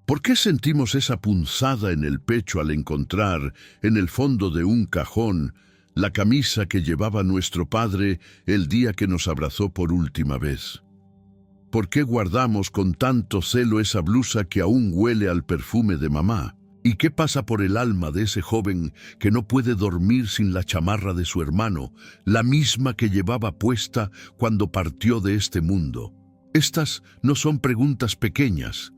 ¿Por qué sentimos esa punzada en el pecho al encontrar, en el fondo de un cajón, la camisa que llevaba nuestro padre el día que nos abrazó por última vez? ¿Por qué guardamos con tanto celo esa blusa que aún huele al perfume de mamá? ¿Y qué pasa por el alma de ese joven que no puede dormir sin la chamarra de su hermano, la misma que llevaba puesta cuando partió de este mundo? Estas no son preguntas pequeñas,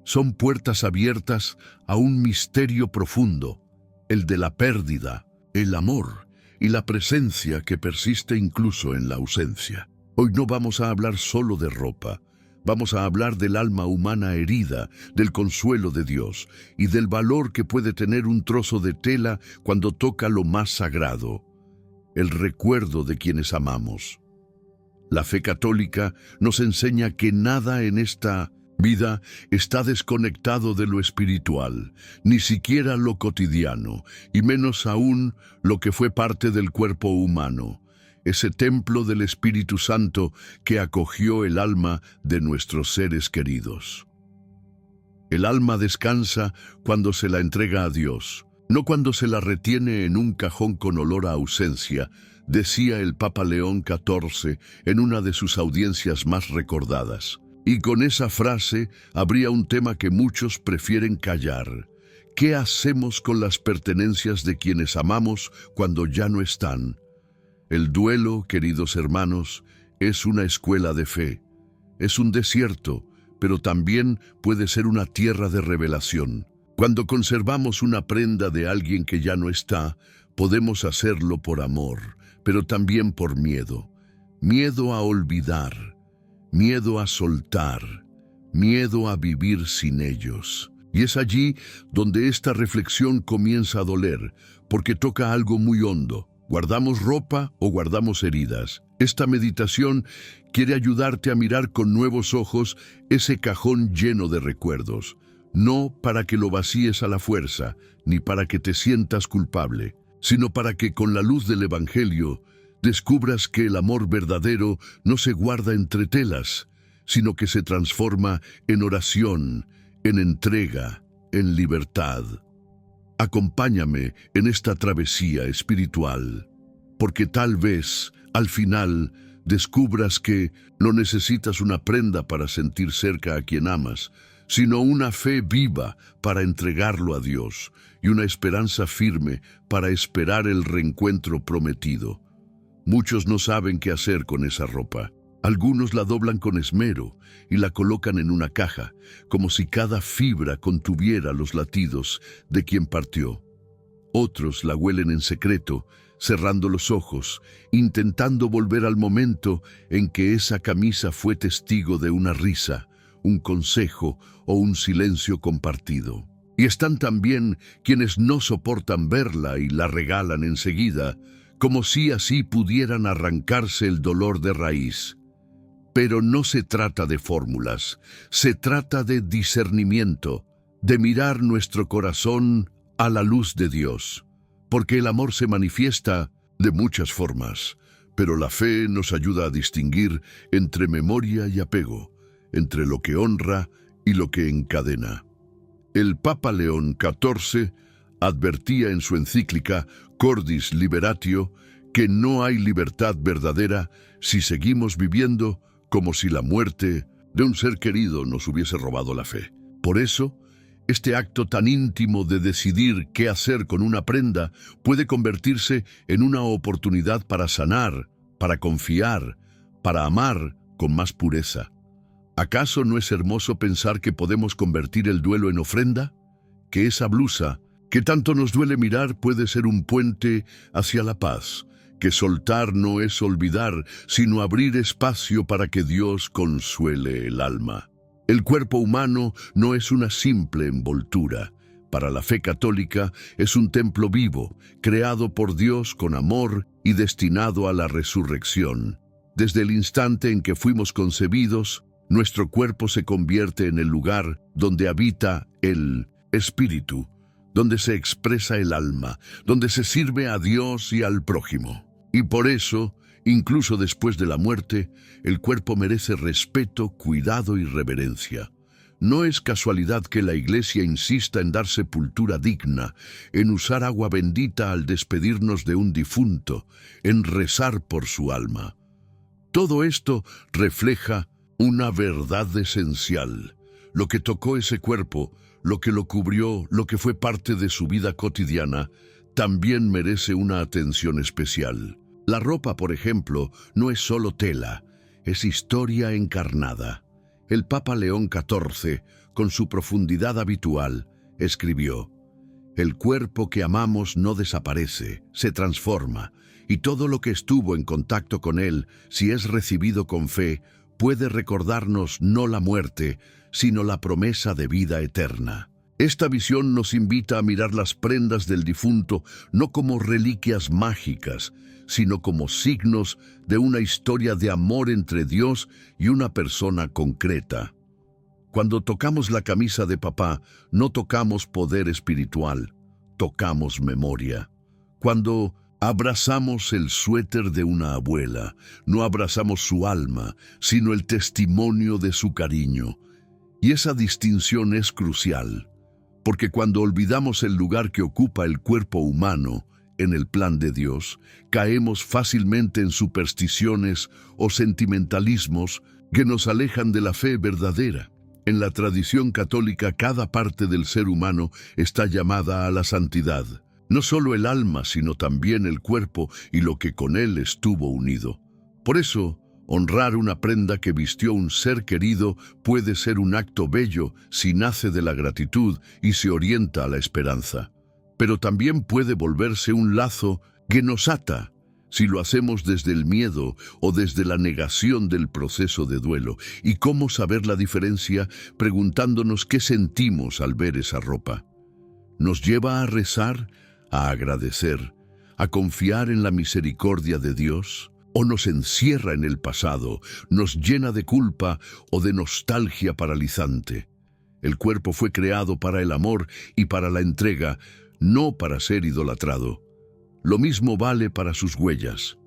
son puertas abiertas a un misterio profundo, el de la pérdida, el amor y la presencia que persiste incluso en la ausencia. Hoy no vamos a hablar solo de ropa. Vamos a hablar del alma humana herida, del consuelo de Dios y del valor que puede tener un trozo de tela cuando toca lo más sagrado, el recuerdo de quienes amamos. La fe católica nos enseña que nada en esta vida está desconectado de lo espiritual, ni siquiera lo cotidiano, y menos aún lo que fue parte del cuerpo humano, ese templo del Espíritu Santo que acogió el alma de nuestros seres queridos. El alma descansa cuando se la entrega a Dios, no cuando se la retiene en un cajón con olor a ausencia, decía el Papa León XIV en una de sus audiencias más recordadas. Y con esa frase habría un tema que muchos prefieren callar. ¿Qué hacemos con las pertenencias de quienes amamos cuando ya no están? El duelo, queridos hermanos, es una escuela de fe. Es un desierto, pero también puede ser una tierra de revelación. Cuando conservamos una prenda de alguien que ya no está, podemos hacerlo por amor, pero también por miedo. Miedo a olvidar, miedo a soltar, miedo a vivir sin ellos. Y es allí donde esta reflexión comienza a doler, porque toca algo muy hondo. ¿Guardamos ropa o guardamos heridas? Esta meditación quiere ayudarte a mirar con nuevos ojos ese cajón lleno de recuerdos, no para que lo vacíes a la fuerza, ni para que te sientas culpable, sino para que con la luz del Evangelio descubras que el amor verdadero no se guarda entre telas, sino que se transforma en oración, en entrega, en libertad. Acompáñame en esta travesía espiritual, porque tal vez, al final, descubras que no necesitas una prenda para sentir cerca a quien amas, sino una fe viva para entregarlo a Dios y una esperanza firme para esperar el reencuentro prometido. Muchos no saben qué hacer con esa ropa. Algunos la doblan con esmero y la colocan en una caja, como si cada fibra contuviera los latidos de quien partió. Otros la huelen en secreto, cerrando los ojos, intentando volver al momento en que esa camisa fue testigo de una risa, un consejo o un silencio compartido. Y están también quienes no soportan verla y la regalan enseguida, como si así pudieran arrancarse el dolor de raíz. Pero no se trata de fórmulas, se trata de discernimiento, de mirar nuestro corazón a la luz de Dios, porque el amor se manifiesta de muchas formas, pero la fe nos ayuda a distinguir entre memoria y apego, entre lo que honra y lo que encadena. El Papa León XIV advertía en su encíclica Cordis Liberatio que no hay libertad verdadera si seguimos viviendo como si la muerte de un ser querido nos hubiese robado la fe. Por eso, este acto tan íntimo de decidir qué hacer con una prenda puede convertirse en una oportunidad para sanar, para confiar, para amar con más pureza. ¿Acaso no es hermoso pensar que podemos convertir el duelo en ofrenda? Que esa blusa, que tanto nos duele mirar, puede ser un puente hacia la paz. Que soltar no es olvidar, sino abrir espacio para que Dios consuele el alma. El cuerpo humano no es una simple envoltura. Para la fe católica es un templo vivo, creado por Dios con amor y destinado a la resurrección. Desde el instante en que fuimos concebidos, nuestro cuerpo se convierte en el lugar donde habita el Espíritu, donde se expresa el alma, donde se sirve a Dios y al prójimo. Y por eso, incluso después de la muerte, el cuerpo merece respeto, cuidado y reverencia. No es casualidad que la Iglesia insista en dar sepultura digna, en usar agua bendita al despedirnos de un difunto, en rezar por su alma. Todo esto refleja una verdad esencial. Lo que tocó ese cuerpo, lo que lo cubrió, lo que fue parte de su vida cotidiana, también merece una atención especial. La ropa, por ejemplo, no es solo tela, es historia encarnada. El Papa León XIV, con su profundidad habitual, escribió: «El cuerpo que amamos no desaparece, se transforma, y todo lo que estuvo en contacto con él, si es recibido con fe, puede recordarnos no la muerte, sino la promesa de vida eterna». Esta visión nos invita a mirar las prendas del difunto no como reliquias mágicas, sino como signos de una historia de amor entre Dios y una persona concreta. Cuando tocamos la camisa de papá, no tocamos poder espiritual, tocamos memoria. Cuando abrazamos el suéter de una abuela, no abrazamos su alma, sino el testimonio de su cariño. Y esa distinción es crucial, porque cuando olvidamos el lugar que ocupa el cuerpo humano en el plan de Dios, caemos fácilmente en supersticiones o sentimentalismos que nos alejan de la fe verdadera. En la tradición católica, cada parte del ser humano está llamada a la santidad. No solo el alma, sino también el cuerpo y lo que con él estuvo unido. Por eso, honrar una prenda que vistió un ser querido puede ser un acto bello si nace de la gratitud y se orienta a la esperanza. Pero también puede volverse un lazo que nos ata si lo hacemos desde el miedo o desde la negación del proceso de duelo. ¿Y cómo saber la diferencia? Preguntándonos qué sentimos al ver esa ropa. Nos lleva a rezar, a agradecer, a confiar en la misericordia de Dios, o nos encierra en el pasado, nos llena de culpa o de nostalgia paralizante. El cuerpo fue creado para el amor y para la entrega, no para ser idolatrado. Lo mismo vale para sus huellas.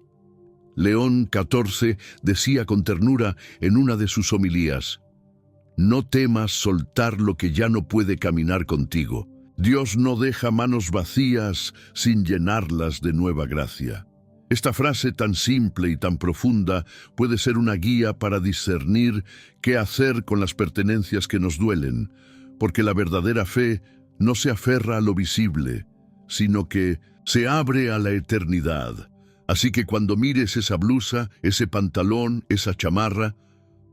León XIV decía con ternura en una de sus homilías: «No temas soltar lo que ya no puede caminar contigo. Dios no deja manos vacías sin llenarlas de nueva gracia». Esta frase tan simple y tan profunda puede ser una guía para discernir qué hacer con las pertenencias que nos duelen, porque la verdadera fe no se aferra a lo visible, sino que se abre a la eternidad. Así que cuando mires esa blusa, ese pantalón, esa chamarra,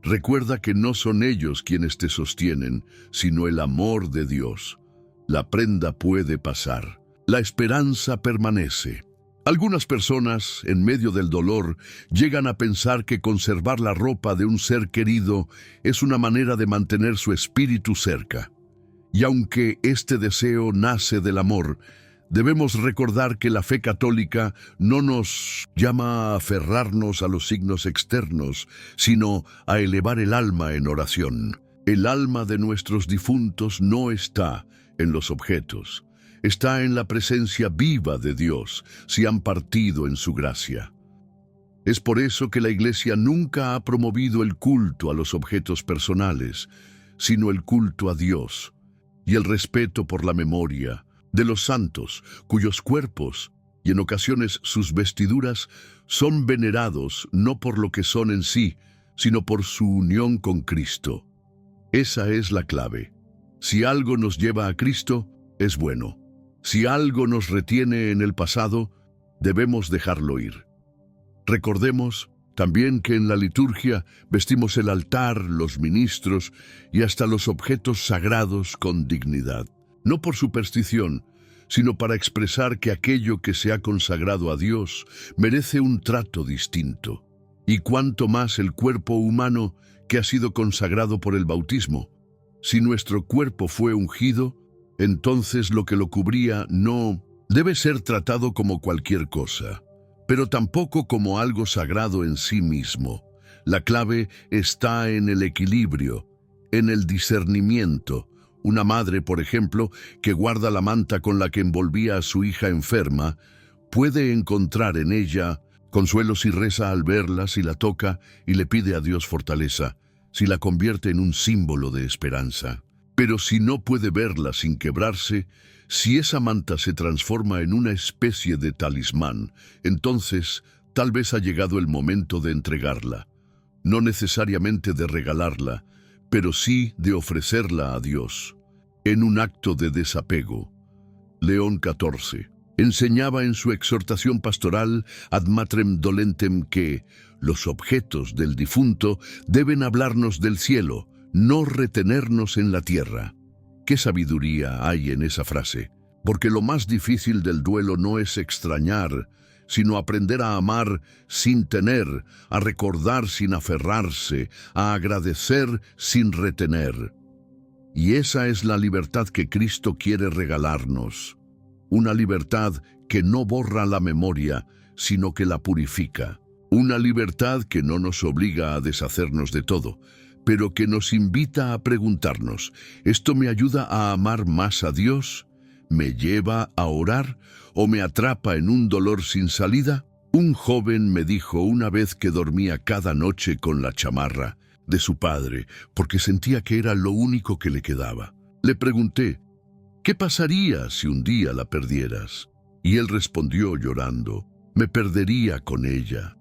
recuerda que no son ellos quienes te sostienen, sino el amor de Dios. La prenda puede pasar, la esperanza permanece. Algunas personas, en medio del dolor, llegan a pensar que conservar la ropa de un ser querido es una manera de mantener su espíritu cerca. Y aunque este deseo nace del amor, debemos recordar que la fe católica no nos llama a aferrarnos a los signos externos, sino a elevar el alma en oración. El alma de nuestros difuntos no está en los objetos, está en la presencia viva de Dios, si han partido en su gracia. Es por eso que la Iglesia nunca ha promovido el culto a los objetos personales, sino el culto a Dios y el respeto por la memoria de los santos, cuyos cuerpos y en ocasiones sus vestiduras son venerados no por lo que son en sí, sino por su unión con Cristo. Esa es la clave. Si algo nos lleva a Cristo, es bueno. Si algo nos retiene en el pasado, debemos dejarlo ir. Recordemos también que en la liturgia vestimos el altar, los ministros y hasta los objetos sagrados con dignidad. No por superstición, sino para expresar que aquello que se ha consagrado a Dios merece un trato distinto. Y cuánto más el cuerpo humano que ha sido consagrado por el bautismo. Si nuestro cuerpo fue ungido, entonces lo que lo cubría no debe ser tratado como cualquier cosa, pero tampoco como algo sagrado en sí mismo. La clave está en el equilibrio, en el discernimiento. Una madre, por ejemplo, que guarda la manta con la que envolvía a su hija enferma, puede encontrar en ella consuelo si reza al verla, si la toca y le pide a Dios fortaleza. si la convierte en un símbolo de esperanza. Pero si no puede verla sin quebrarse, si esa manta se transforma en una especie de talismán, entonces tal vez ha llegado el momento de entregarla. No necesariamente de regalarla, pero sí de ofrecerla a Dios, en un acto de desapego. León XIV enseñaba en su exhortación pastoral Ad Matrem Dolentem que los objetos del difunto deben hablarnos del cielo, no retenernos en la tierra. ¿Qué sabiduría hay en esa frase? Porque lo más difícil del duelo no es extrañar, sino aprender a amar sin tener, a recordar sin aferrarse, a agradecer sin retener. Y esa es la libertad que Cristo quiere regalarnos. Una libertad que no borra la memoria, sino que la purifica. Una libertad que no nos obliga a deshacernos de todo, pero que nos invita a preguntarnos, ¿esto me ayuda a amar más a Dios? ¿Me lleva a orar o me atrapa en un dolor sin salida? Un joven me dijo una vez que dormía cada noche con la chamarra de su padre, porque sentía que era lo único que le quedaba. Le pregunté, ¿qué pasaría si un día la perdieras? Y él respondió llorando, me perdería con ella.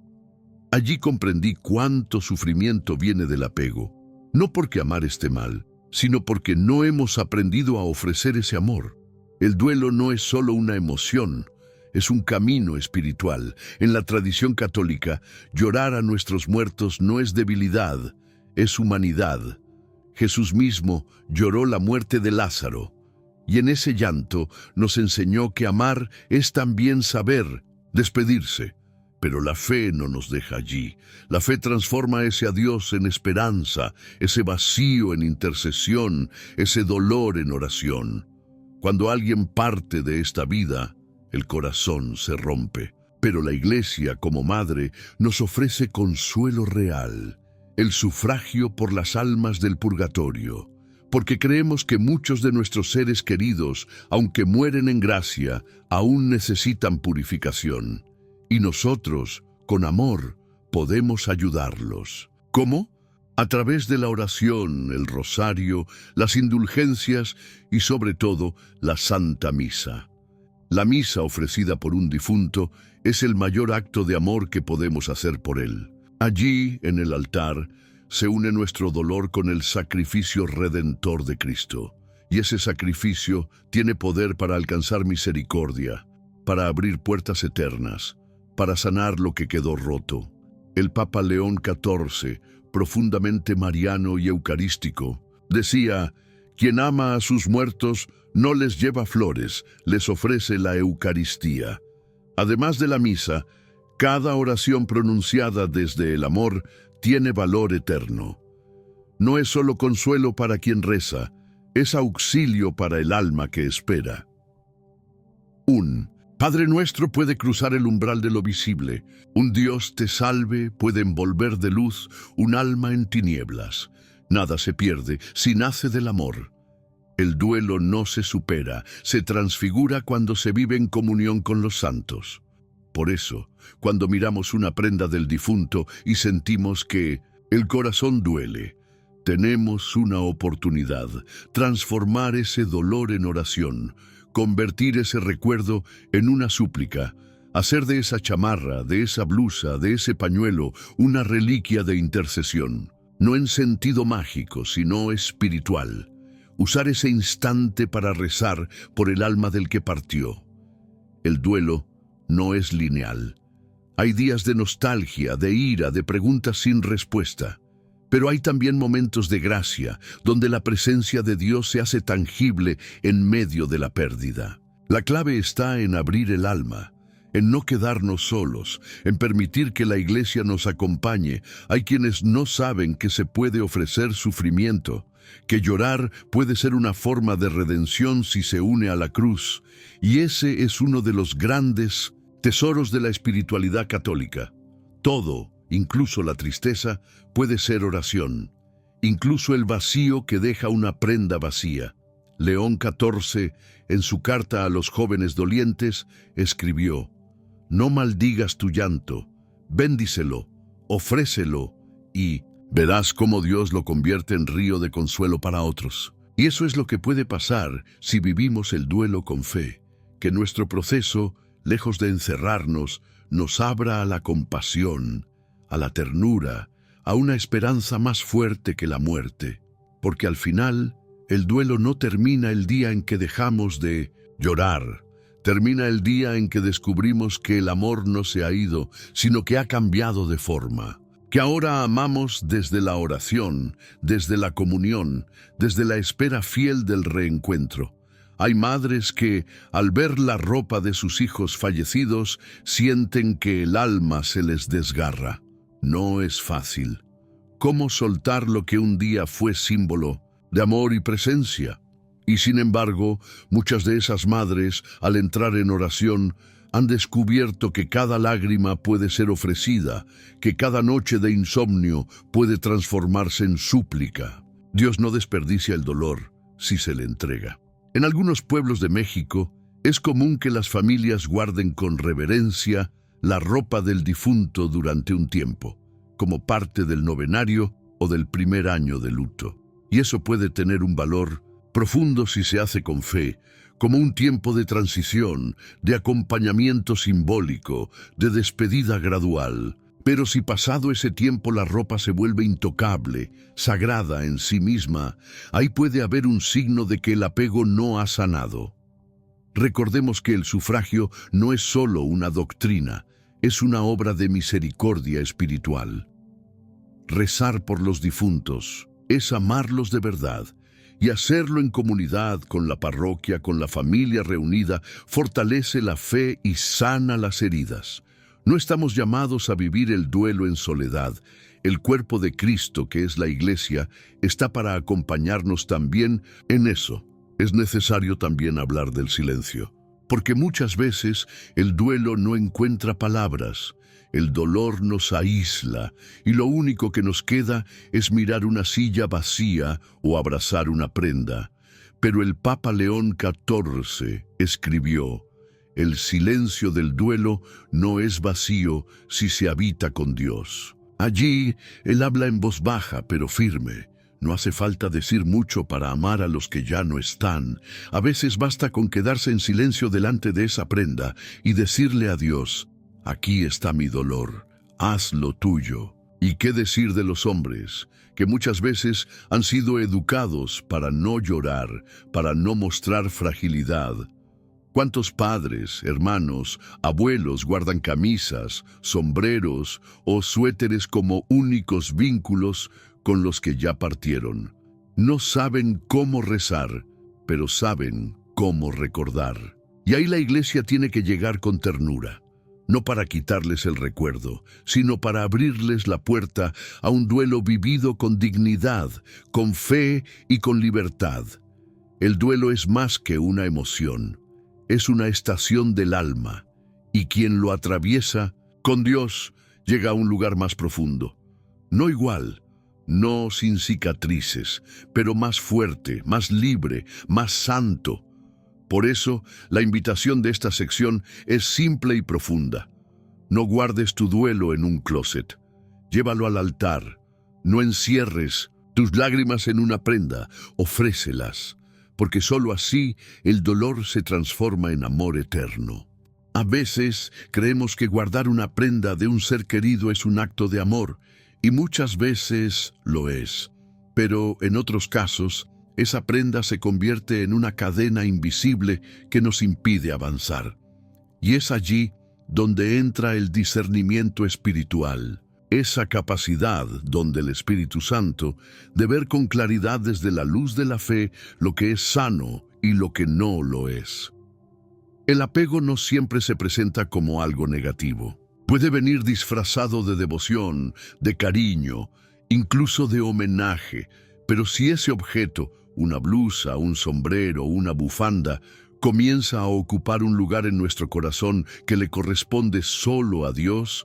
Allí comprendí cuánto sufrimiento viene del apego, no porque amar esté mal, sino porque no hemos aprendido a ofrecer ese amor. El duelo no es solo una emoción, es un camino espiritual. En la tradición católica, llorar a nuestros muertos no es debilidad, es humanidad. Jesús mismo lloró la muerte de Lázaro, y en ese llanto nos enseñó que amar es también saber despedirse. Pero la fe no nos deja allí. La fe transforma ese adiós en esperanza, ese vacío en intercesión, ese dolor en oración. Cuando alguien parte de esta vida, el corazón se rompe. Pero la Iglesia, como madre, nos ofrece consuelo real, el sufragio por las almas del purgatorio, porque creemos que muchos de nuestros seres queridos, aunque mueren en gracia, aún necesitan purificación. Y nosotros, con amor, podemos ayudarlos. ¿Cómo? A través de la oración, el rosario, las indulgencias y sobre todo la Santa Misa. La misa ofrecida por un difunto es el mayor acto de amor que podemos hacer por él. Allí, en el altar, se une nuestro dolor con el sacrificio redentor de Cristo. Y ese sacrificio tiene poder para alcanzar misericordia, para abrir puertas eternas, para sanar lo que quedó roto. El Papa León XIV, profundamente mariano y eucarístico, decía, quien ama a sus muertos no les lleva flores, les ofrece la Eucaristía. Además de la misa, cada oración pronunciada desde el amor tiene valor eterno. No es solo consuelo para quien reza, es auxilio para el alma que espera. Un Padre nuestro puede cruzar el umbral de lo visible. Un Dios te salve puede envolver de luz un alma en tinieblas. Nada se pierde si nace del amor. El duelo no se supera, se transfigura cuando se vive en comunión con los santos. Por eso, cuando miramos una prenda del difunto y sentimos que el corazón duele, tenemos una oportunidad, transformar ese dolor en oración, convertir ese recuerdo en una súplica, hacer de esa chamarra, de esa blusa, de ese pañuelo, una reliquia de intercesión, no en sentido mágico, sino espiritual. Usar ese instante para rezar por el alma del que partió. El duelo no es lineal. Hay días de nostalgia, de ira, de preguntas sin respuesta. Pero hay también momentos de gracia, donde la presencia de Dios se hace tangible en medio de la pérdida. La clave está en abrir el alma, en no quedarnos solos, en permitir que la Iglesia nos acompañe. Hay quienes no saben que se puede ofrecer sufrimiento, que llorar puede ser una forma de redención si se une a la cruz, y ese es uno de los grandes tesoros de la espiritualidad católica. Todo, incluso la tristeza, puede ser oración, incluso el vacío que deja una prenda vacía. León XIV, en su carta a los jóvenes dolientes, escribió: no maldigas tu llanto, bendícelo, ofrécelo y Verás cómo Dios lo convierte en río de consuelo para otros. Y eso es lo que puede pasar si vivimos el duelo con fe, que nuestro proceso, lejos de encerrarnos, nos abra a la compasión, a la ternura, a una esperanza más fuerte que la muerte. Porque al final, el duelo no termina el día en que dejamos de llorar. Termina el día en que descubrimos que el amor no se ha ido, sino que ha cambiado de forma. Que ahora amamos desde la oración, desde la comunión, desde la espera fiel del reencuentro. Hay madres que, al ver la ropa de sus hijos fallecidos, sienten que el alma se les desgarra. No es fácil. ¿Cómo soltar lo que un día fue símbolo de amor y presencia? Y sin embargo, muchas de esas madres, al entrar en oración, han descubierto que cada lágrima puede ser ofrecida, que cada noche de insomnio puede transformarse en súplica. Dios no desperdicia el dolor si se le entrega. En algunos pueblos de México, es común que las familias guarden con reverencia la ropa del difunto durante un tiempo, como parte del novenario o del primer año de luto. Y eso puede tener un valor profundo si se hace con fe, como un tiempo de transición, de acompañamiento simbólico, de despedida gradual. Pero si pasado ese tiempo la ropa se vuelve intocable, sagrada en sí misma, ahí puede haber un signo de que el apego no ha sanado. Recordemos que el sufragio no es solo una doctrina, es una obra de misericordia espiritual. Rezar por los difuntos es amarlos de verdad, y hacerlo en comunidad, con la parroquia, con la familia reunida, fortalece la fe y sana las heridas. No estamos llamados a vivir el duelo en soledad. El cuerpo de Cristo, que es la Iglesia, está para acompañarnos también en eso. Es necesario también hablar del silencio, porque muchas veces el duelo no encuentra palabras. El dolor nos aísla y lo único que nos queda es mirar una silla vacía o abrazar una prenda. Pero el Papa León XIV escribió: el silencio del duelo no es vacío si se habita con Dios. Allí él habla en voz baja pero firme. No hace falta decir mucho para amar a los que ya no están. A veces basta con quedarse en silencio delante de esa prenda y decirle a Dios: aquí está mi dolor, haz lo tuyo. ¿Y qué decir de los hombres, que muchas veces han sido educados para no llorar, para no mostrar fragilidad? ¿Cuántos padres, hermanos, abuelos guardan camisas, sombreros o suéteres como únicos vínculos con los que ya partieron? No saben cómo rezar, pero saben cómo recordar. Y ahí la Iglesia tiene que llegar con ternura. No para quitarles el recuerdo, sino para abrirles la puerta a un duelo vivido con dignidad, con fe y con libertad. El duelo es más que una emoción, es una estación del alma, y quien lo atraviesa, con Dios, llega a un lugar más profundo. No igual, no sin cicatrices, pero más fuerte, más libre, más santo. Por eso, la invitación de esta sección es simple y profunda. No guardes tu duelo en un closet. Llévalo al altar. No encierres tus lágrimas en una prenda. Ofrécelas, porque sólo así el dolor se transforma en amor eterno. A veces creemos que guardar una prenda de un ser querido es un acto de amor, y muchas veces lo es. Pero en otros casos, esa prenda se convierte en una cadena invisible que nos impide avanzar. Y es allí donde entra el discernimiento espiritual, esa capacidad donde el Espíritu Santo de ver con claridad desde la luz de la fe lo que es sano y lo que no lo es. El apego no siempre se presenta como algo negativo. Puede venir disfrazado de devoción, de cariño, incluso de homenaje, pero si ese objeto, una blusa, un sombrero, una bufanda, comienza a ocupar un lugar en nuestro corazón que le corresponde solo a Dios,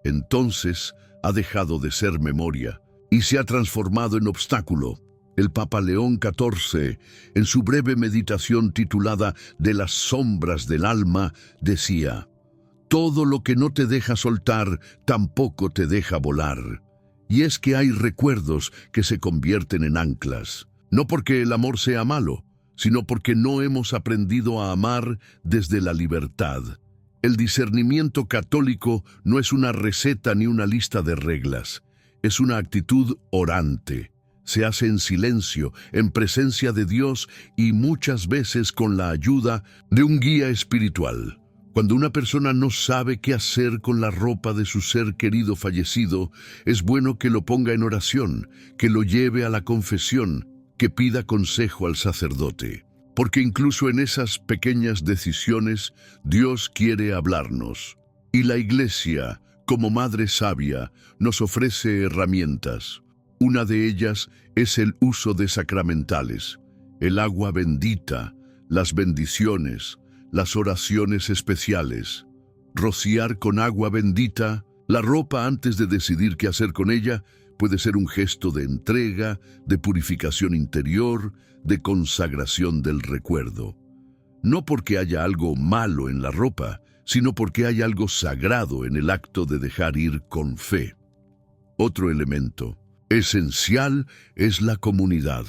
entonces ha dejado de ser memoria y se ha transformado en obstáculo. El Papa León XIV, en su breve meditación titulada De las sombras del alma, decía: todo lo que no te deja soltar tampoco te deja volar. Y es que hay recuerdos que se convierten en anclas, no porque el amor sea malo, sino porque no hemos aprendido a amar desde la libertad. El discernimiento católico no es una receta ni una lista de reglas, es una actitud orante. Se hace en silencio, en presencia de Dios y muchas veces con la ayuda de un guía espiritual. Cuando una persona no sabe qué hacer con la ropa de su ser querido fallecido, es bueno que lo ponga en oración, que lo lleve a la confesión, que pida consejo al sacerdote. Porque incluso en esas pequeñas decisiones, Dios quiere hablarnos. Y la Iglesia, como madre sabia, nos ofrece herramientas. Una de ellas es el uso de sacramentales, el agua bendita, las bendiciones, las oraciones especiales. Rociar con agua bendita la ropa antes de decidir qué hacer con ella puede ser un gesto de entrega, de purificación interior, de consagración del recuerdo. No porque haya algo malo en la ropa, sino porque hay algo sagrado en el acto de dejar ir con fe. Otro elemento esencial es la comunidad.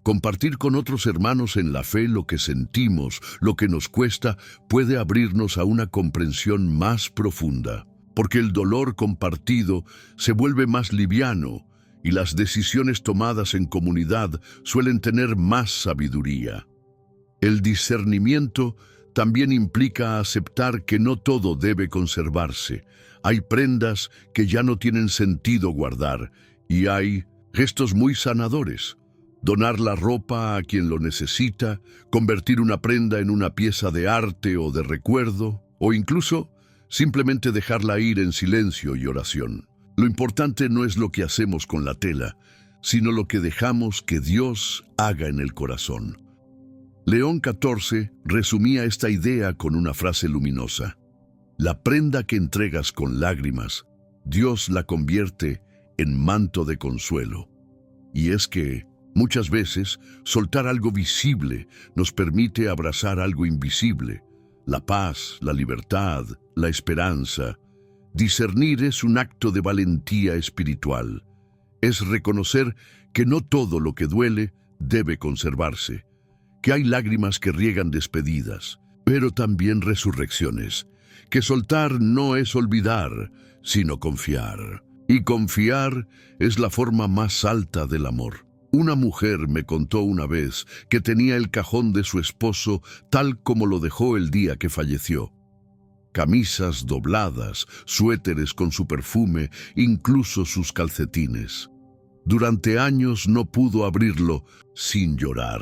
Compartir con otros hermanos en la fe lo que sentimos, lo que nos cuesta, puede abrirnos a una comprensión más profunda, porque el dolor compartido se vuelve más liviano y las decisiones tomadas en comunidad suelen tener más sabiduría. El discernimiento también implica aceptar que no todo debe conservarse. Hay prendas que ya no tienen sentido guardar y hay gestos muy sanadores. Donar la ropa a quien lo necesita, convertir una prenda en una pieza de arte o de recuerdo, o incluso simplemente dejarla ir en silencio y oración. Lo importante no es lo que hacemos con la tela, sino lo que dejamos que Dios haga en el corazón. León XIV resumía esta idea con una frase luminosa: la prenda que entregas con lágrimas, Dios la convierte en manto de consuelo. Y es que muchas veces, soltar algo visible nos permite abrazar algo invisible: la paz, la libertad, la esperanza. Discernir es un acto de valentía espiritual. Es reconocer que no todo lo que duele debe conservarse, que hay lágrimas que riegan despedidas, pero también resurrecciones, que soltar no es olvidar, sino confiar. Y confiar es la forma más alta del amor. Una mujer me contó una vez que tenía el cajón de su esposo tal como lo dejó el día que falleció. Camisas dobladas, suéteres con su perfume, incluso sus calcetines. Durante años no pudo abrirlo sin llorar.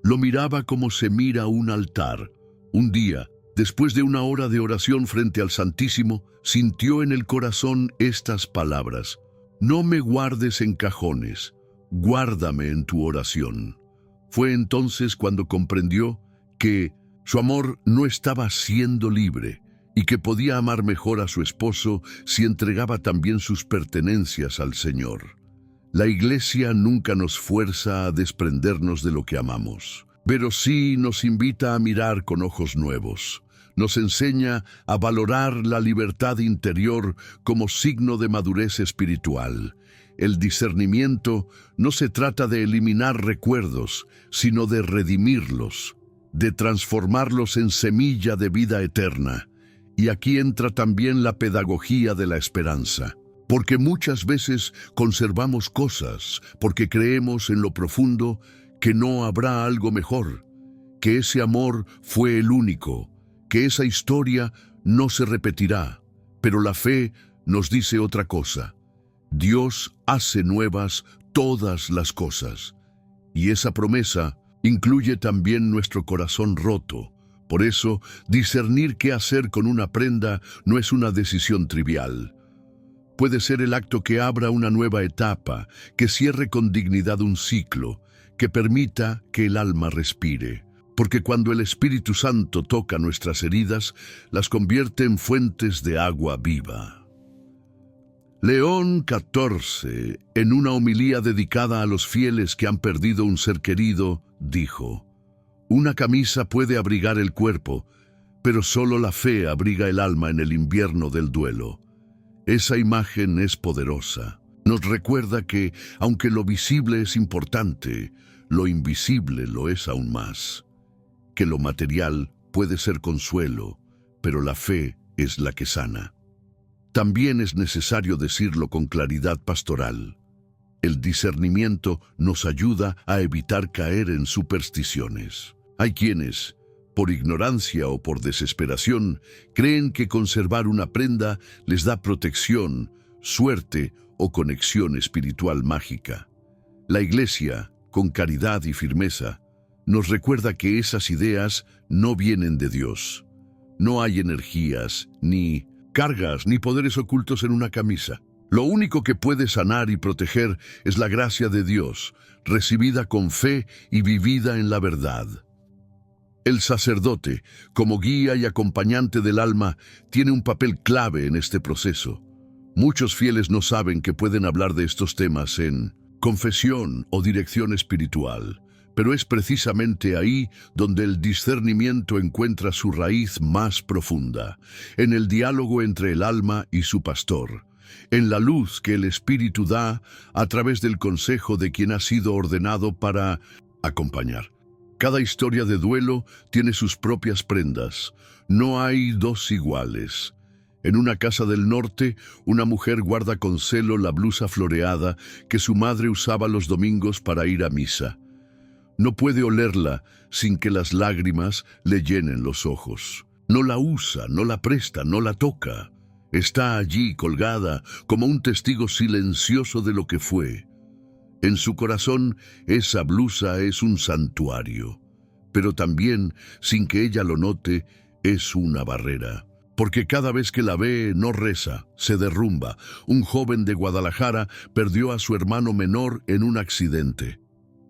Lo miraba como se mira un altar. Un día, después de una hora de oración frente al Santísimo, sintió en el corazón estas palabras: no me guardes en cajones, guárdame en tu oración. Fue entonces cuando comprendió que su amor no estaba siendo libre y que podía amar mejor a su esposo si entregaba también sus pertenencias al Señor. La Iglesia nunca nos fuerza a desprendernos de lo que amamos, pero sí nos invita a mirar con ojos nuevos. Nos enseña a valorar la libertad interior como signo de madurez espiritual. El discernimiento no se trata de eliminar recuerdos, sino de redimirlos, de transformarlos en semilla de vida eterna. Y aquí entra también la pedagogía de la esperanza, porque muchas veces conservamos cosas porque creemos en lo profundo que no habrá algo mejor, que ese amor fue el único, que esa historia no se repetirá. Pero la fe nos dice otra cosa: Dios hace nuevas todas las cosas. Y esa promesa incluye también nuestro corazón roto. Por eso, discernir qué hacer con una prenda no es una decisión trivial. Puede ser el acto que abra una nueva etapa, que cierre con dignidad un ciclo, que permita que el alma respire. Porque cuando el Espíritu Santo toca nuestras heridas, las convierte en fuentes de agua viva. León XIV, en una homilía dedicada a los fieles que han perdido un ser querido, dijo: una camisa puede abrigar el cuerpo, pero solo la fe abriga el alma en el invierno del duelo. Esa imagen es poderosa. Nos recuerda que, aunque lo visible es importante, lo invisible lo es aún más. Que lo material puede ser consuelo, pero la fe es la que sana. También es necesario decirlo con claridad pastoral. El discernimiento nos ayuda a evitar caer en supersticiones. Hay quienes, por ignorancia o por desesperación, creen que conservar una prenda les da protección, suerte o conexión espiritual mágica. La Iglesia, con caridad y firmeza, nos recuerda que esas ideas no vienen de Dios. No hay energías, ni cargas, ni poderes ocultos en una camisa. Lo único que puede sanar y proteger es la gracia de Dios, recibida con fe y vivida en la verdad. El sacerdote, como guía y acompañante del alma, tiene un papel clave en este proceso. Muchos fieles no saben que pueden hablar de estos temas en confesión o dirección espiritual, pero es precisamente ahí donde el discernimiento encuentra su raíz más profunda, en el diálogo entre el alma y su pastor, en la luz que el Espíritu da a través del consejo de quien ha sido ordenado para acompañar. Cada historia de duelo tiene sus propias prendas. No hay dos iguales. En una casa del norte, una mujer guarda con celo la blusa floreada que su madre usaba los domingos para ir a misa. No puede olerla sin que las lágrimas le llenen los ojos. No la usa, no la presta, no la toca. Está allí colgada como un testigo silencioso de lo que fue. En su corazón, esa blusa es un santuario, pero también, sin que ella lo note, es una barrera. Porque cada vez que la ve, no reza, se derrumba. Un joven de Guadalajara perdió a su hermano menor en un accidente.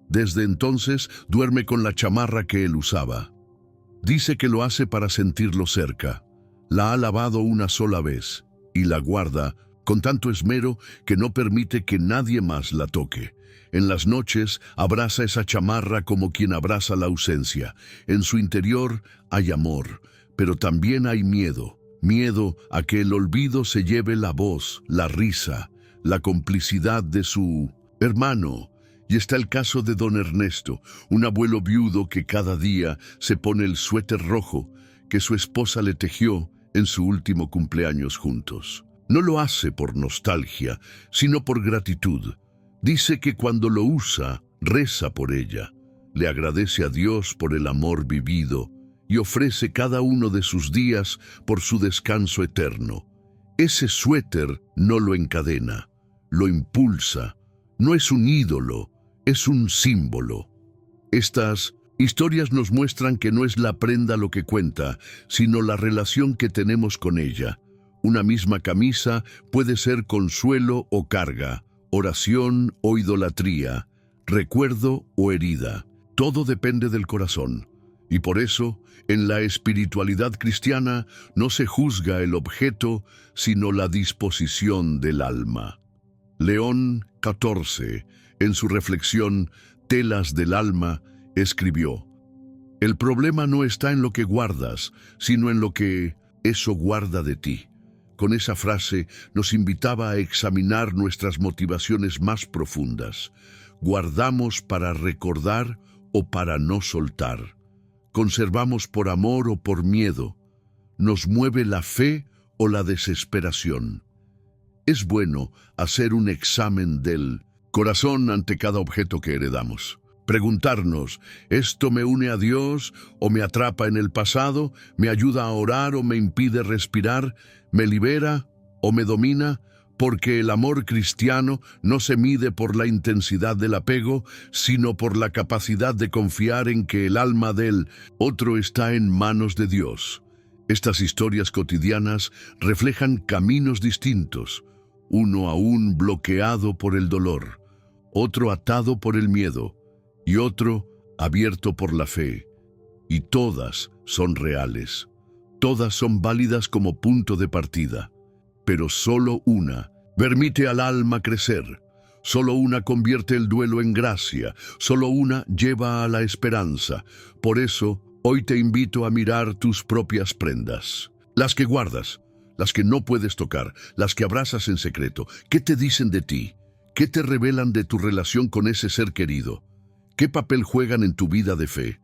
Desde entonces duerme con la chamarra que él usaba. Dice que lo hace para sentirlo cerca. La ha lavado una sola vez y la guarda con tanto esmero que no permite que nadie más la toque. En las noches abraza esa chamarra como quien abraza la ausencia. En su interior hay amor, pero también hay miedo. Miedo a que el olvido se lleve la voz, la risa, la complicidad de su hermano. Y está el caso de don Ernesto, un abuelo viudo que cada día se pone el suéter rojo que su esposa le tejió en su último cumpleaños juntos. No lo hace por nostalgia, sino por gratitud. Dice que cuando lo usa, reza por ella, le agradece a Dios por el amor vivido y ofrece cada uno de sus días por su descanso eterno. Ese suéter no lo encadena, lo impulsa, no es un ídolo, es un símbolo. Estas historias nos muestran que no es la prenda lo que cuenta, sino la relación que tenemos con ella. Una misma camisa puede ser consuelo o carga, oración o idolatría, recuerdo o herida. Todo depende del corazón. Y por eso, en la espiritualidad cristiana, no se juzga el objeto, sino la disposición del alma. León XIV, en su reflexión Telas del alma, escribió: el problema no está en lo que guardas, sino en lo que eso guarda de ti. Con esa frase nos invitaba a examinar nuestras motivaciones más profundas. ¿Guardamos para recordar o para no soltar? ¿Conservamos por amor o por miedo? ¿Nos mueve la fe o la desesperación? Es bueno hacer un examen del corazón ante cada objeto que heredamos. Preguntarnos, ¿esto me une a Dios o me atrapa en el pasado? ¿Me ayuda a orar o me impide respirar? ¿Me libera o me domina? Porque el amor cristiano no se mide por la intensidad del apego, sino por la capacidad de confiar en que el alma del otro está en manos de Dios. Estas historias cotidianas reflejan caminos distintos, uno aún bloqueado por el dolor, otro atado por el miedo y otro abierto por la fe. Y todas son reales, todas son válidas como punto de partida, pero solo una permite al alma crecer, solo una convierte el duelo en gracia, solo una lleva a la esperanza. Por eso, hoy te invito a mirar tus propias prendas, las que guardas, las que no puedes tocar, las que abrazas en secreto. ¿Qué te dicen de ti? ¿Qué te revelan de tu relación con ese ser querido? ¿Qué papel juegan en tu vida de fe?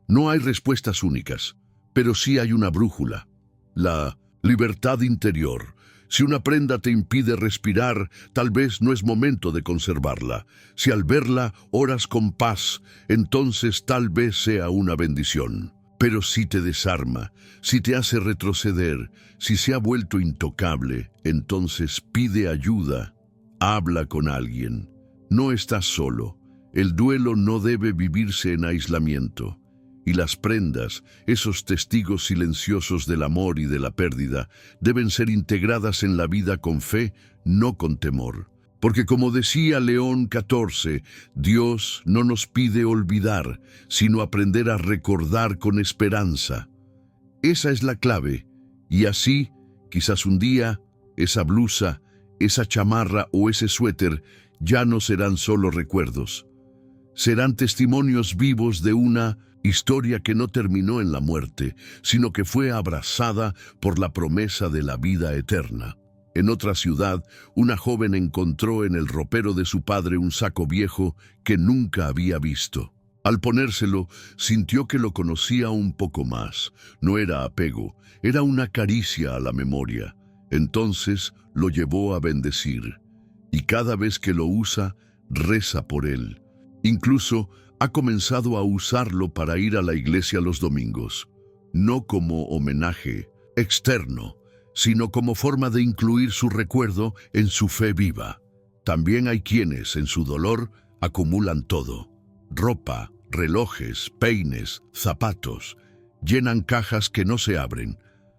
No hay respuestas únicas, pero sí hay una brújula: la libertad interior. Si una prenda te impide respirar, tal vez no es momento de conservarla. Si al verla oras con paz, entonces tal vez sea una bendición. Pero si te desarma, si te hace retroceder, si se ha vuelto intocable, entonces pide ayuda. Habla con alguien. No estás solo. El duelo no debe vivirse en aislamiento. Y las prendas, esos testigos silenciosos del amor y de la pérdida, deben ser integradas en la vida con fe, no con temor. Porque como decía León XIV, Dios no nos pide olvidar, sino aprender a recordar con esperanza. Esa es la clave, y así, quizás un día, esa blusa, esa chamarra o ese suéter ya no serán solo recuerdos. Serán testimonios vivos de una historia que no terminó en la muerte, sino que fue abrazada por la promesa de la vida eterna. En otra ciudad, una joven encontró en el ropero de su padre un saco viejo que nunca había visto. Al ponérselo, sintió que lo conocía un poco más. No era apego, era una caricia a la memoria. Entonces lo llevó a bendecir, y cada vez que lo usa, reza por él. Incluso ha comenzado a usarlo para ir a la iglesia los domingos, no como homenaje externo, sino como forma de incluir su recuerdo en su fe viva. También hay quienes, en su dolor, acumulan todo: ropa, relojes, peines, zapatos. Llenan cajas que no se abren.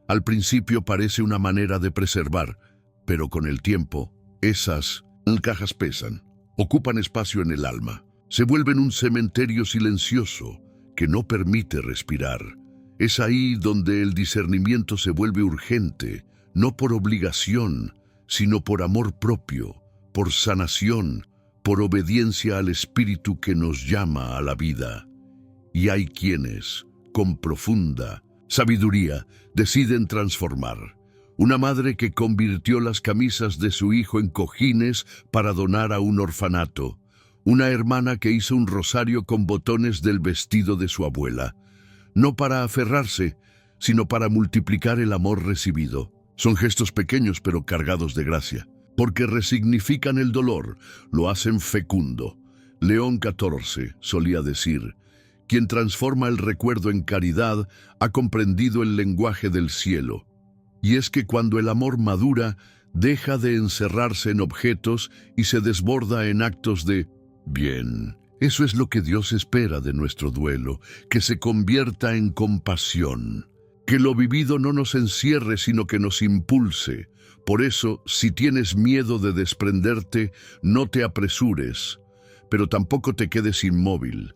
Al principio parece una manera de preservar, pero con el tiempo, esas cajas pesan, ocupan espacio en el alma. Se vuelven un cementerio silencioso que no permite respirar. Es ahí donde el discernimiento se vuelve urgente, no por obligación, sino por amor propio, por sanación, por obediencia al Espíritu que nos llama a la vida. Y hay quienes, con profunda sabiduría, deciden transformar. Una madre que convirtió las camisas de su hijo en cojines para donar a un orfanato. Una hermana que hizo un rosario con botones del vestido de su abuela, no para aferrarse, sino para multiplicar el amor recibido. Son gestos pequeños pero cargados de gracia, porque resignifican el dolor, lo hacen fecundo. León XIV solía decir: quien transforma el recuerdo en caridad ha comprendido el lenguaje del cielo. Y es que cuando el amor madura, deja de encerrarse en objetos y se desborda en actos de bien. Eso es lo que Dios espera de nuestro duelo, que se convierta en compasión. Que lo vivido no nos encierre, sino que nos impulse. Por eso, si tienes miedo de desprenderte, no te apresures, pero tampoco te quedes inmóvil.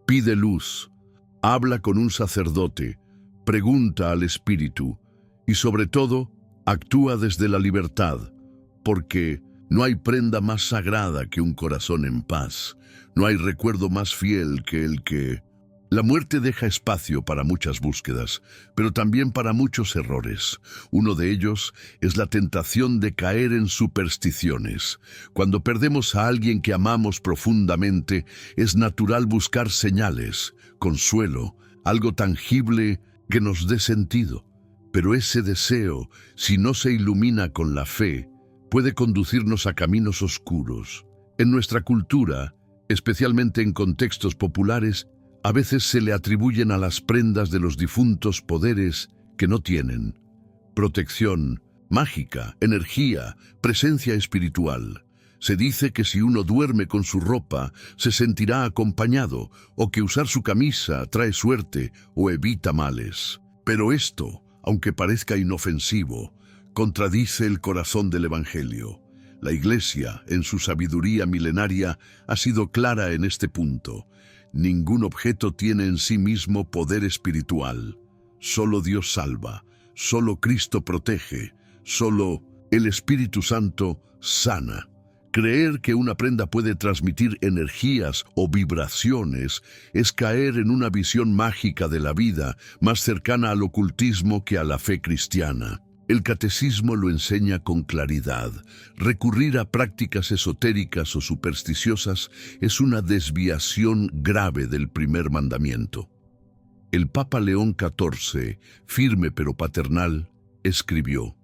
Pide luz, habla con un sacerdote, pregunta al Espíritu y sobre todo, actúa desde la libertad, porque no hay prenda más sagrada que un corazón en paz. No hay recuerdo más fiel que el que... La muerte deja espacio para muchas búsquedas, pero también para muchos errores. Uno de ellos es la tentación de caer en supersticiones. Cuando perdemos a alguien que amamos profundamente, es natural buscar señales, consuelo, algo tangible que nos dé sentido. Pero ese deseo, si no se ilumina con la fe, puede conducirnos a caminos oscuros. En nuestra cultura, especialmente en contextos populares, a veces se le atribuyen a las prendas de los difuntos poderes que no tienen: protección, mágica, energía, presencia espiritual. Se dice que si uno duerme con su ropa, se sentirá acompañado, o que usar su camisa trae suerte o evita males. Pero esto, aunque parezca inofensivo, contradice el corazón del Evangelio. La Iglesia, en su sabiduría milenaria, ha sido clara en este punto. Ningún objeto tiene en sí mismo poder espiritual. Solo Dios salva, solo Cristo protege, solo el Espíritu Santo sana. Creer que una prenda puede transmitir energías o vibraciones es caer en una visión mágica de la vida, más cercana al ocultismo que a la fe cristiana. El catecismo lo enseña con claridad. Recurrir a prácticas esotéricas o supersticiosas es una desviación grave del primer mandamiento. El Papa León XIV, firme pero paternal, escribió: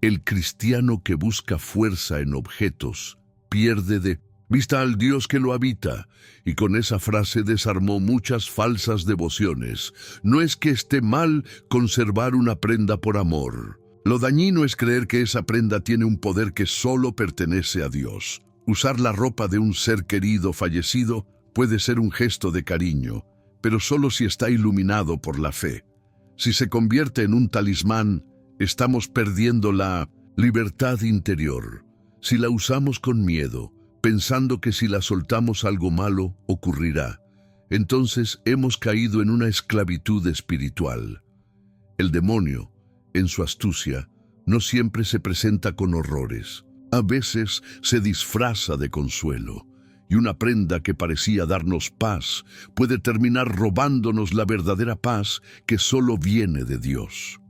el cristiano que busca fuerza en objetos pierde de vista al Dios que lo habita, y con esa frase desarmó muchas falsas devociones. No es que esté mal conservar una prenda por amor. Lo dañino es creer que esa prenda tiene un poder que solo pertenece a Dios. Usar la ropa de un ser querido fallecido puede ser un gesto de cariño, pero solo si está iluminado por la fe. Si se convierte en un talismán, estamos perdiendo la libertad interior. Si la usamos con miedo, pensando que si la soltamos algo malo ocurrirá, entonces hemos caído en una esclavitud espiritual. El demonio, en su astucia, no siempre se presenta con horrores. A veces se disfraza de consuelo, y una prenda que parecía darnos paz puede terminar robándonos la verdadera paz que solo viene de Dios.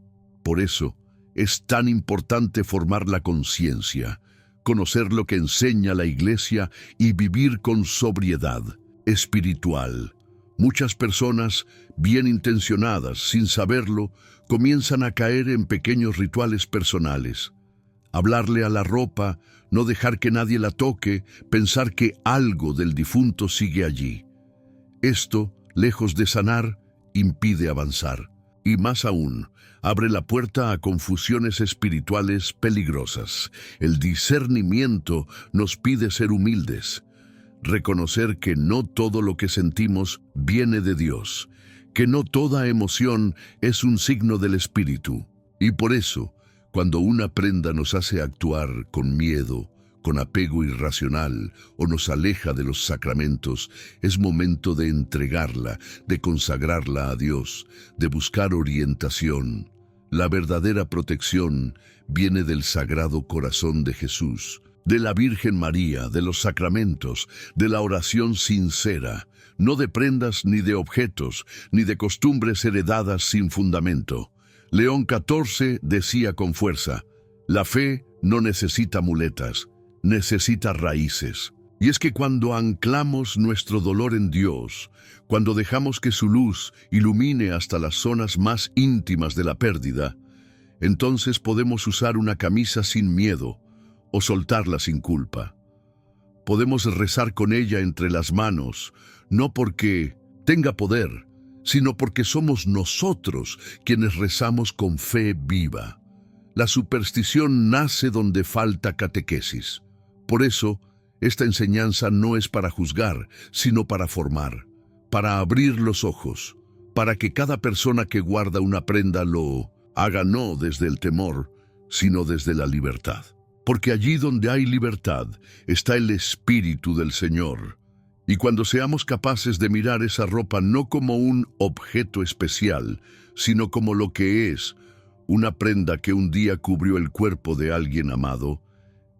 Por eso es tan importante formar la conciencia, conocer lo que enseña la Iglesia y vivir con sobriedad espiritual. Muchas personas, bien intencionadas, sin saberlo, comienzan a caer en pequeños rituales personales. Hablarle a la ropa, no dejar que nadie la toque, pensar que algo del difunto sigue allí. Esto, lejos de sanar, impide avanzar. Y más aún, abre la puerta a confusiones espirituales peligrosas. El discernimiento nos pide ser humildes, reconocer que no todo lo que sentimos viene de Dios, que no toda emoción es un signo del Espíritu. Y por eso, cuando una prenda nos hace actuar con miedo, con apego irracional o nos aleja de los sacramentos, es momento de entregarla, de consagrarla a Dios, de buscar orientación. La verdadera protección viene del Sagrado Corazón de Jesús, de la Virgen María, de los sacramentos, de la oración sincera, no de prendas ni de objetos, ni de costumbres heredadas sin fundamento. León XIV decía con fuerza: la fe no necesita muletas, necesita raíces. Y es que cuando anclamos nuestro dolor en Dios, cuando dejamos que su luz ilumine hasta las zonas más íntimas de la pérdida, entonces podemos usar una camisa sin miedo o soltarla sin culpa. Podemos rezar con ella entre las manos, no porque tenga poder, sino porque somos nosotros quienes rezamos con fe viva. La superstición nace donde falta catequesis. Por eso, esta enseñanza no es para juzgar, sino para formar, para abrir los ojos, para que cada persona que guarda una prenda lo haga no desde el temor, sino desde la libertad. Porque allí donde hay libertad está el Espíritu del Señor. Y cuando seamos capaces de mirar esa ropa no como un objeto especial, sino como lo que es, una prenda que un día cubrió el cuerpo de alguien amado,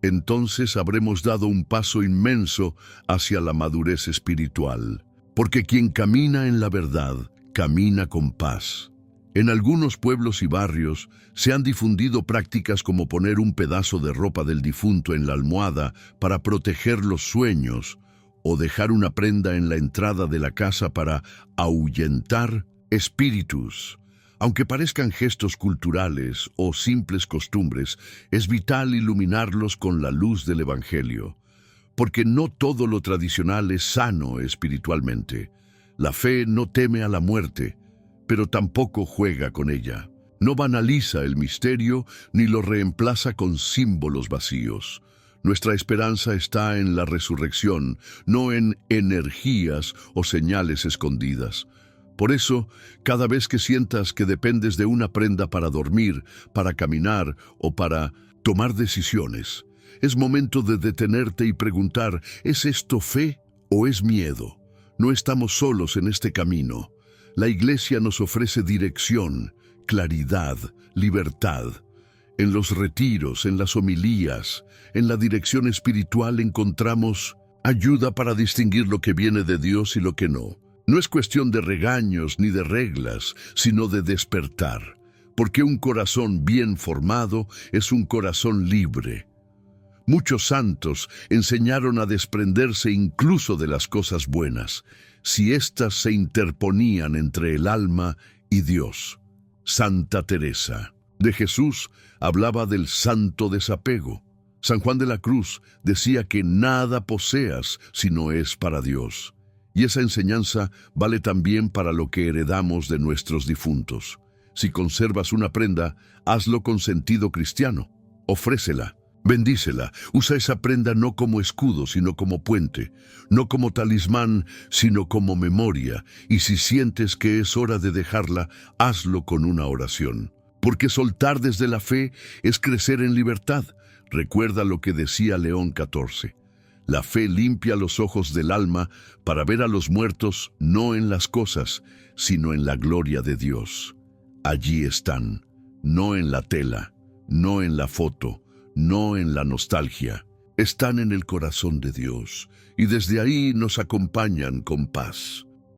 entonces habremos dado un paso inmenso hacia la madurez espiritual. Porque quien camina en la verdad, camina con paz. En algunos pueblos y barrios se han difundido prácticas como poner un pedazo de ropa del difunto en la almohada para proteger los sueños, o dejar una prenda en la entrada de la casa para ahuyentar espíritus. Aunque parezcan gestos culturales o simples costumbres, es vital iluminarlos con la luz del Evangelio, porque no todo lo tradicional es sano espiritualmente. La fe no teme a la muerte, pero tampoco juega con ella. No banaliza el misterio ni lo reemplaza con símbolos vacíos. Nuestra esperanza está en la resurrección, no en energías o señales escondidas. Por eso, cada vez que sientas que dependes de una prenda para dormir, para caminar o para tomar decisiones, es momento de detenerte y preguntar: ¿es esto fe o es miedo? No estamos solos en este camino. La Iglesia nos ofrece dirección, claridad, libertad. En los retiros, en las homilías, en la dirección espiritual encontramos ayuda para distinguir lo que viene de Dios y lo que no. No es cuestión de regaños ni de reglas, sino de despertar. porque un corazón bien formado es un corazón libre. Muchos santos enseñaron a desprenderse incluso de las cosas buenas, si éstas se interponían entre el alma y Dios. Santa Teresa de Jesús hablaba del santo desapego. San Juan de la Cruz decía que nada poseas si no es para Dios. Y esa enseñanza vale también para lo que heredamos de nuestros difuntos. Si conservas una prenda, hazlo con sentido cristiano. Ofrécela, bendícela, usa esa prenda no como escudo, sino como puente, no como talismán, sino como memoria, y si sientes que es hora de dejarla, hazlo con una oración. Porque soltar desde la fe es crecer en libertad. Recuerda lo que decía León XIV. La fe limpia los ojos del alma para ver a los muertos no en las cosas, sino en la gloria de Dios. Allí están, no en la tela, no en la foto, no en la nostalgia. Están en el corazón de Dios y desde ahí nos acompañan con paz.